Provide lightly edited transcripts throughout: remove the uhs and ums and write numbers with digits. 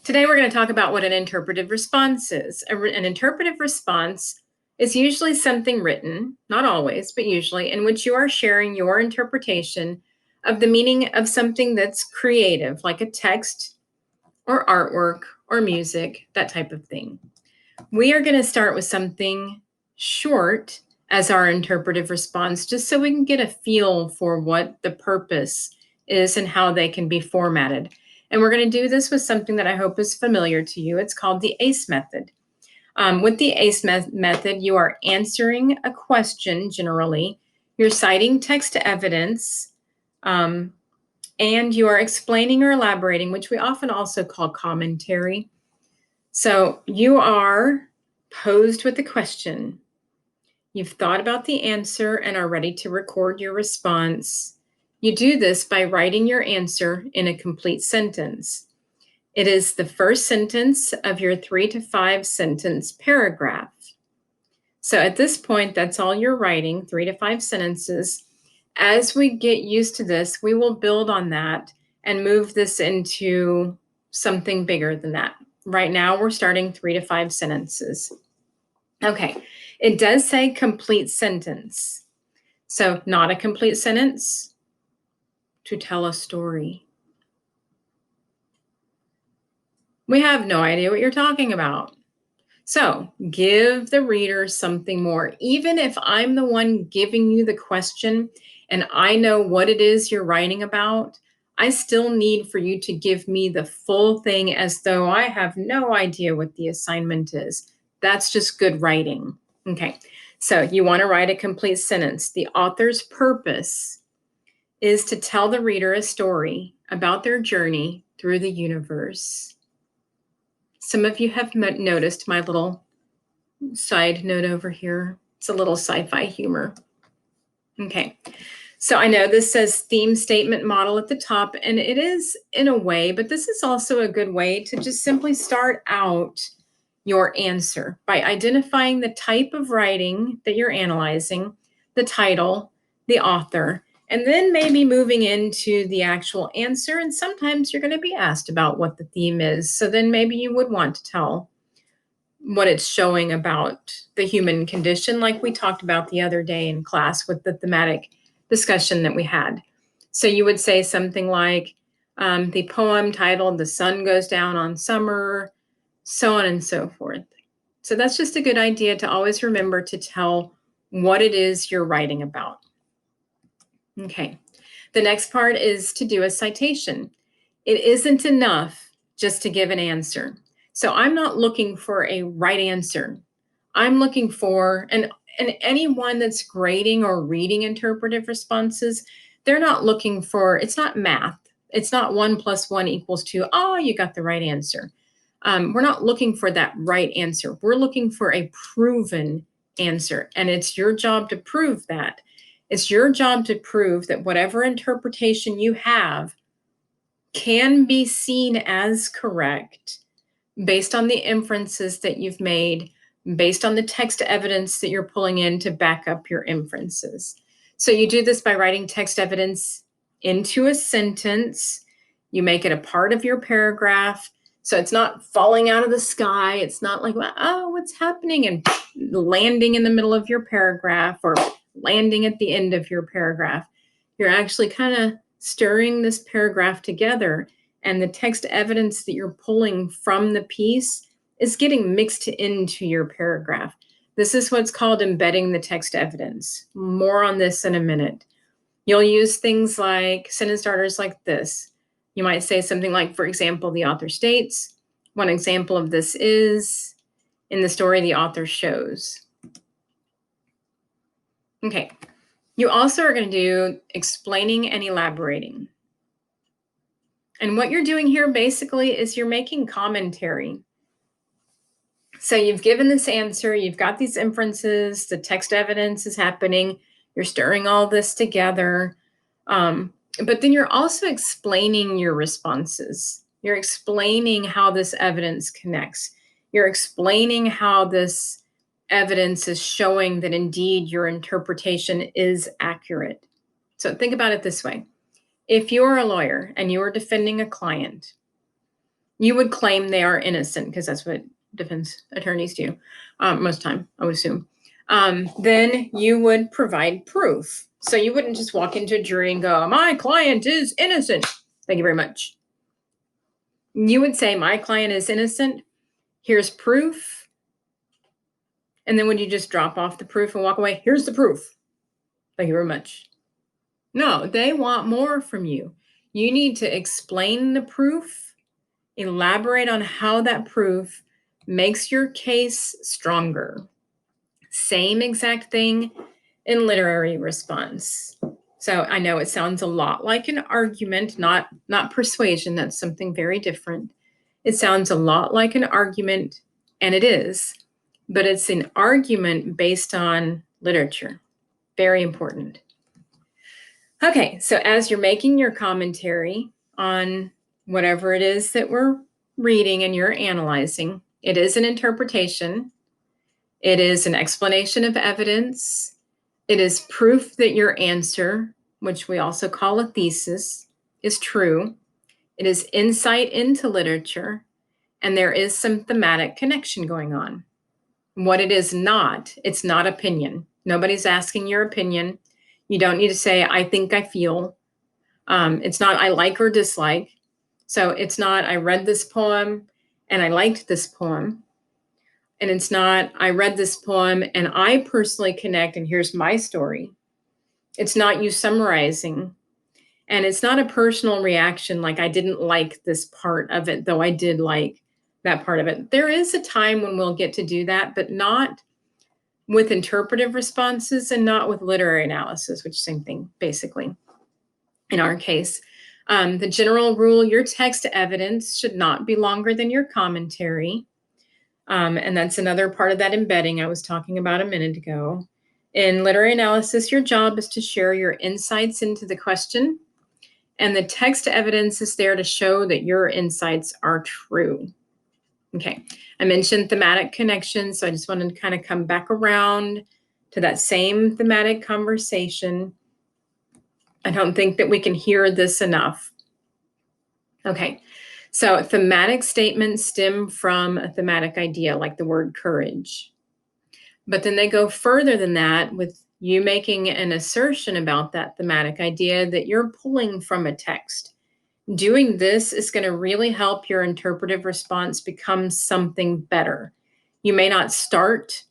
Today, we're going to talk about what an interpretive response is. An interpretive response is usually something written, not always, but usually, in which you are sharing your interpretation of the meaning of something that's creative, like a text or artwork or music, that type of thing. We are going to start with something short as our interpretive response, just so we can get a feel for what the purpose is and how they can be formatted. And we're going to do this with something that I hope is familiar to you. It's called the ACE method. With the ACE method, you are answering a question generally, you're citing text evidence, and you are explaining or elaborating, which we often also call commentary. So you are posed with a question. You've thought about the answer and are ready to record your response. You do this by writing your answer in a complete sentence. It is the first sentence of your 3 to 5 sentence paragraph. So at this point, that's all you're writing, 3 to 5 sentences. As we get used to this, we will build on that and move this into something bigger than that. Right now, we're starting 3 to 5 sentences. Okay, it does say complete sentence. So not a complete sentence, to tell a story. We have no idea what you're talking about. So give the reader something more. Even if I'm the one giving you the question and I know what it is you're writing about, I still need for you to give me the full thing as though I have no idea what the assignment is. That's just good writing. Okay, so you want to write a complete sentence. The author's purpose is to tell the reader a story about their journey through the universe. Some of you have noticed my little side note over here. It's a little sci-fi humor. Okay, so I know this says theme statement model at the top, and it is in a way, but this is also a good way to just simply start out your answer by identifying the type of writing that you're analyzing, the title, the author, and then maybe moving into the actual answer. And sometimes you're going to be asked about what the theme is. So then maybe you would want to tell what it's showing about the human condition, like we talked about the other day in class with the thematic discussion that we had. So you would say something like the poem titled "The Sun Goes Down on Summer," so on and so forth. So that's just a good idea to always remember to tell what it is you're writing about. Okay, the next part is to do a citation. It isn't enough just to give an answer. So I'm not looking for a right answer. I'm looking for, and anyone that's grading or reading interpretive responses, they're not looking for, it's not math. It's not 1 + 1 = 2. Oh, you got the right answer. We're not looking for that right answer. We're looking for a proven answer. And it's your job to prove that. It's your job to prove that whatever interpretation you have can be seen as correct based on the inferences that you've made, based on the text evidence that you're pulling in to back up your inferences. So you do this by writing text evidence into a sentence. You make it a part of your paragraph. So it's not falling out of the sky. It's not like, oh, what's happening? And landing in the middle of your paragraph or landing at the end of your paragraph. You're actually kind of stirring this paragraph together, and the text evidence that you're pulling from the piece is getting mixed into your paragraph. This is what's called embedding the text evidence. More on this in a minute. You'll use things like sentence starters like this. You might say something like, for example, the author states, one example of this is, in the story, the author shows. Okay, you also are going to do explaining and elaborating. And what you're doing here basically is you're making commentary. So you've given this answer, you've got these inferences, the text evidence is happening, you're stirring all this together. But then you're also explaining your responses. You're explaining how this evidence connects. You're explaining how this evidence is showing that indeed your interpretation is accurate. So think about it this way. If you're a lawyer and you are defending a client, You would claim they are innocent because that's what defense attorneys do most time, I would assume. Then you would provide proof. So you wouldn't just walk into a jury and go, my client is innocent. Thank you very much. You would say, my client is innocent. Here's proof. And then would you just drop off the proof and walk away? Here's the proof. Thank you very much. No, they want more from you. You need to explain the proof, elaborate on how that proof makes your case stronger. Same exact thing in literary response. So I know it sounds a lot like an argument, not persuasion. That's something very different. It sounds a lot like an argument, and it is, but it's an argument based on literature. Very important. Okay, so as you're making your commentary on whatever it is that we're reading and you're analyzing, it is an interpretation. It is an explanation of evidence. It is proof that your answer, which we also call a thesis, is true. It is insight into literature, and there is some thematic connection going on. What it is not, it's not opinion. Nobody's asking your opinion. You don't need to say, I think, I feel. It's not, I like or dislike. So it's not, I read this poem and I liked this poem. And it's not, I read this poem and I personally connect, and here's my story. It's not you summarizing. And it's not a personal reaction like I didn't like this part of it, though I did like that part of it. There is a time when we'll get to do that, but not with interpretive responses and not with literary analysis, which same thing, basically, in our case. The general rule, your text evidence should not be longer than your commentary. And that's another part of that embedding I was talking about a minute ago. In literary analysis, your job is to share your insights into the question, and the text evidence is there to show that your insights are true. Okay, I mentioned thematic connections, so I just wanted to kind of come back around to that same thematic conversation. I don't think that we can hear this enough. Okay, so thematic statements stem from a thematic idea, like the word courage. But then they go further than that with you making an assertion about that thematic idea that you're pulling from a text. Doing this is going to really help your interpretive response become something better. You may not start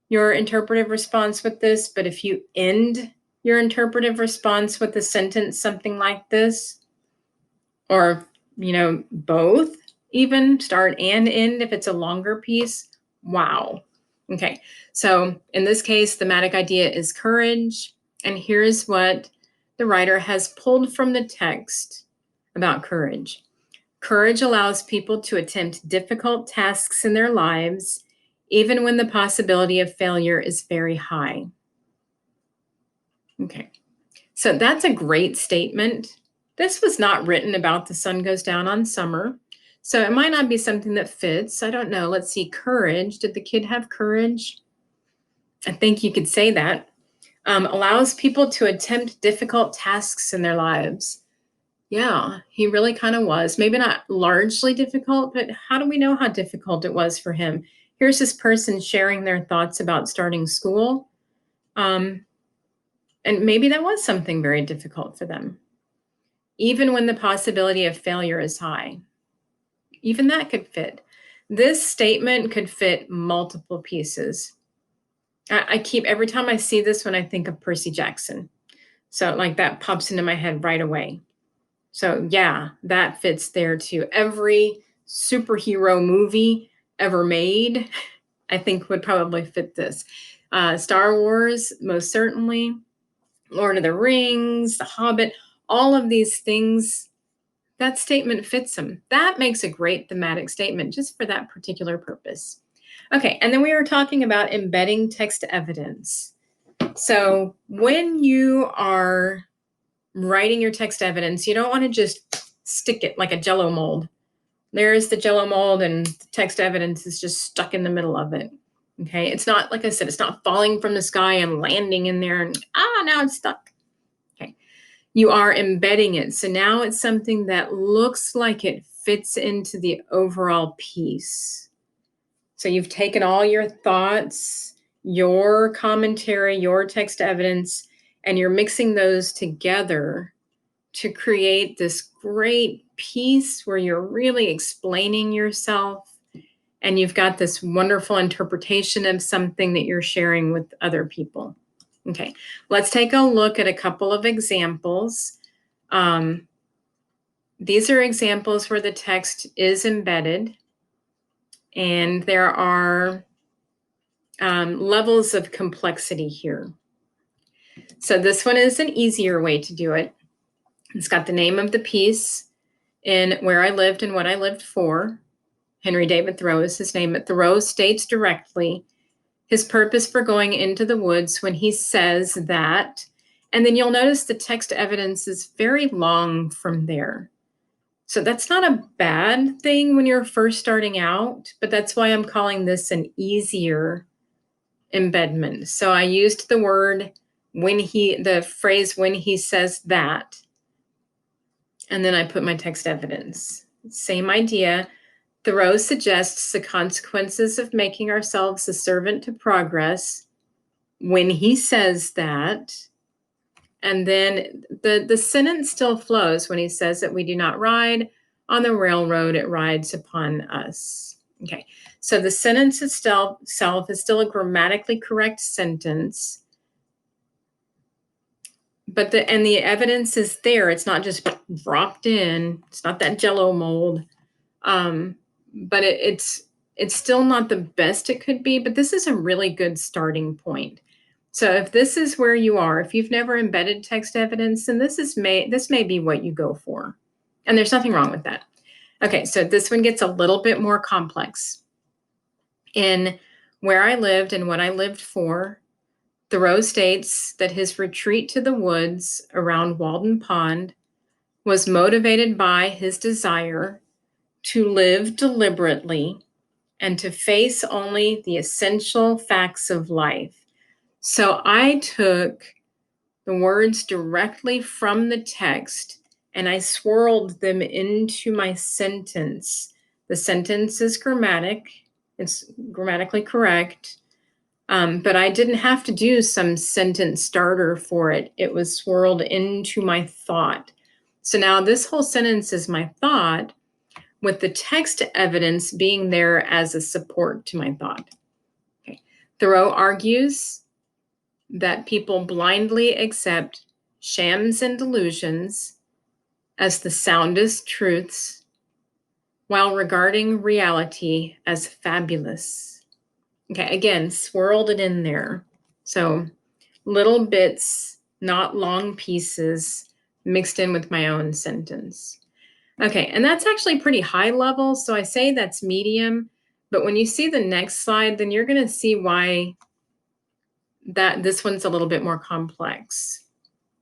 your interpretive response with this, but if you end your interpretive response with a sentence something like this, or, both, even start and end if it's a longer piece, wow. Okay, so in this case, thematic idea is courage. And here's what the writer has pulled from the text about courage. Courage allows people to attempt difficult tasks in their lives, even when the possibility of failure is very high. Okay, so that's a great statement. This was not written about the sun goes down on summer, so it might not be something that fits. I don't know. Let's see, courage. Did the kid have courage? I think you could say that. Allows people to attempt difficult tasks in their lives. Yeah, he really kind of was. Maybe not largely difficult, but how do we know how difficult it was for him? Here's this person sharing their thoughts about starting school. And maybe that was something very difficult for them. Even when the possibility of failure is high. Even that could fit. This statement could fit multiple pieces. I keep, every time I see this, when I think of Percy Jackson. So like that pops into my head right away. So yeah, that fits there too. Every superhero movie ever made, I think would probably fit this. Star Wars, most certainly. Lord of the Rings, The Hobbit, all of these things, that statement fits them. That makes a great thematic statement just for that particular purpose. Okay, and then we were talking about embedding text evidence. So when you are writing your text evidence, you don't want to just stick it like a Jello mold. There's the Jello mold and the text evidence is just stuck in the middle of it. Okay, it's not, like I said, it's not falling from the sky and landing in there and now it's stuck. Okay, you are embedding it. So now it's something that looks like it fits into the overall piece. So you've taken all your thoughts, your commentary, your text evidence, and you're mixing those together to create this great piece where you're really explaining yourself and you've got this wonderful interpretation of something that you're sharing with other people. Okay, let's take a look at a couple of examples. These are examples where the text is embedded, and there are levels of complexity here. So this one is an easier way to do it. It's got the name of the piece in Where I Lived and What I Lived For. Henry David Thoreau is his name, but Thoreau states directly his purpose for going into the woods when he says that. And then you'll notice the text evidence is very long from there. So that's not a bad thing when you're first starting out, but that's why I'm calling this an easier embedment. So I used the word the phrase when he says that, and then I put my text evidence. Same idea. Thoreau suggests the consequences of making ourselves a servant to progress when he says that. And then the sentence still flows when he says that we do not ride on the railroad, it rides upon us. Okay, so the sentence itself is still a grammatically correct sentence, but the evidence is there. It's not just dropped in. It's not that Jello mold. But it's still not the best it could be, but this is a really good starting point. So if this is where you are, if you've never embedded text evidence, then this may be what you go for. And there's nothing wrong with that. Okay, so this one gets a little bit more complex. In Where I Lived and What I Lived For, Thoreau states that his retreat to the woods around Walden Pond was motivated by his desire to live deliberately and to face only the essential facts of life. So I took the words directly from the text and I swirled them into my sentence. The sentence is it's grammatically correct, but I didn't have to do some sentence starter for it. It was swirled into my thought. So now this whole sentence is my thought, with the text evidence being there as a support to my thought. Okay. Thoreau argues that people blindly accept shams and delusions as the soundest truths, while regarding reality as fabulous. Okay, again, swirled it in there. So little bits, not long pieces, mixed in with my own sentence. Okay, and that's actually pretty high level, so I say that's medium, but when you see the next slide, then you're going to see why this one's a little bit more complex.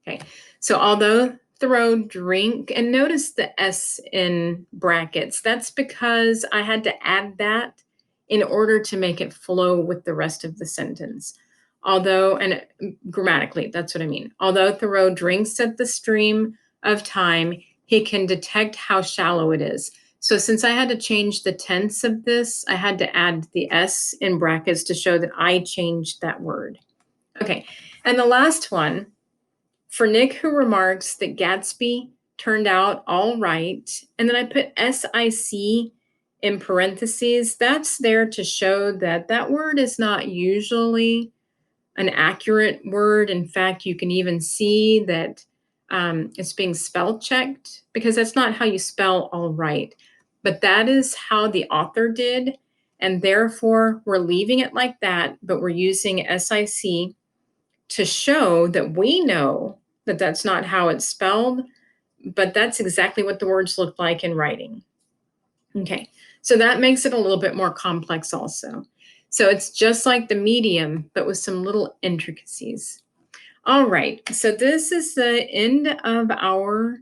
Okay, so although Thoreau drink, and notice the S in brackets, that's because I had to add that in order to make it flow with the rest of the sentence. Although, and grammatically, that's what I mean. Although Thoreau drinks at the stream of time, he can detect how shallow it is. So since I had to change the tense of this, I had to add the S in brackets to show that I changed that word. Okay, and the last one, for Nick, who remarks that Gatsby turned out all right, and then I put SIC in parentheses, that's there to show that that word is not usually an accurate word. In fact, you can even see that it's being spell checked, because that's not how you spell all right. But that is how the author did, and therefore we're leaving it like that, but we're using SIC to show that we know that that's not how it's spelled, but that's exactly what the words look like in writing. Okay, so that makes it a little bit more complex also. So it's just like the medium, but with some little intricacies. All right, so this is the end of our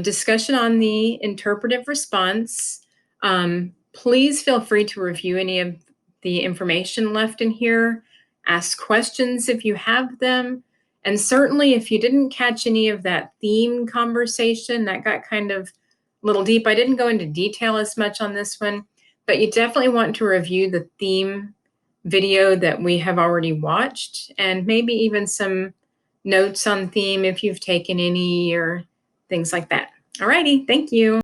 discussion on the interpretive response. Please feel free to review any of the information left in here. Ask questions if you have them. And certainly if you didn't catch any of that theme conversation, that got kind of little deep. I didn't go into detail as much on this one, but you definitely want to review the theme video that we have already watched, and maybe even some notes on theme if you've taken any or things like that. Alrighty, thank you.